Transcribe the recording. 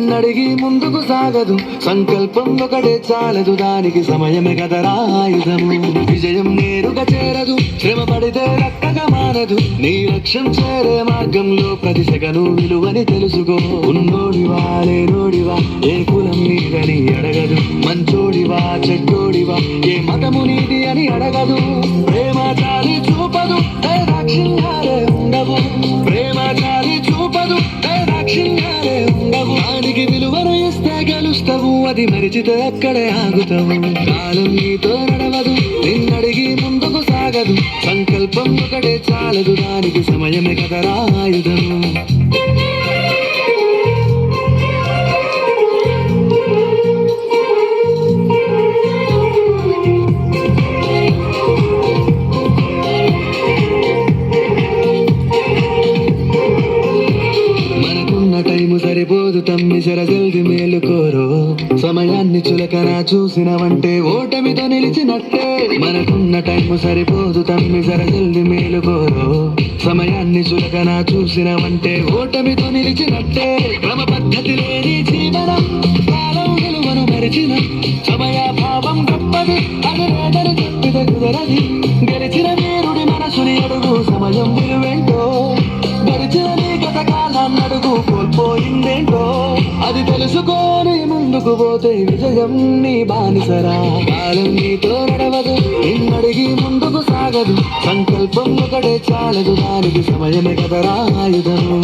నిన్నడిగి ముందుకు సాగదు, సంకల్పం ఒకటే చాలదు, దానికి సమయమే కదరా ఆయుధము. విజయం నేరుగా చేరదు, శ్రమ పడితే రక్కగా మానదు, నీ లక్ష్యం చేరే మార్గంలో ప్రతి సెకను విలువని తెలుసుకో. ఉన్నోడివా లేనోడివా, ఏ కులం నీదని అడగదు, మంచోడివా చెడ్డోడివా, ఏ మతము నీది అని అడగదు. ప్రేమ చాలి చూపదు, దాక్షిణ్యాలే ఉండవు, ప్రేమ చాలి చూపదు, దాక్షిణ్యాలే ఉండవు. దానికి విలువను ఇస్తే గెలుస్తావు, అది మరిచితే అక్కడే ఆగుతావు. కాలం నీతో నడవదు, నిన్నడిగి ముందుకు సాగదు, సంకల్పం ఒకటే చాలదు, దానికి సమయమే కదరా ఆయుధము. సరిపోదు తమ్మి జర జల్ది మేలుకోరో, సమయాన్ని చులకన చూసినవంటే ఓటమితో నిలిచినట్టే. మనకున్న టైము సరిపోదు తమ్మి జర జల్ది మేలుకోరో, సమయాన్ని చులకన చూసినవంటే ఓటమితో నిలిచినట్టే. క్రమ పద్ధతి లేని జీవనం, కాలం విలువను మరిచిన, సమయాభావం గొప్పది, అది రేటని చెప్పితే కుదరది. గెలిచిన వీరుడి మనసుని అడుగు, సమయం విలువేంటో, గడిచిన నీ గత కాలాన్ని అడుగు, కోల్పోయిందేంటో అది తెలుసుకొని ముందుకు పోతే విజయం నీ బానిసరా. కాలం నీతో నడవదు, నిన్నడిగి ముందుకు సాగదు, సంకల్పం ఒకటే చాలదు, దానికి సమయమే కదరా ఆయుధము.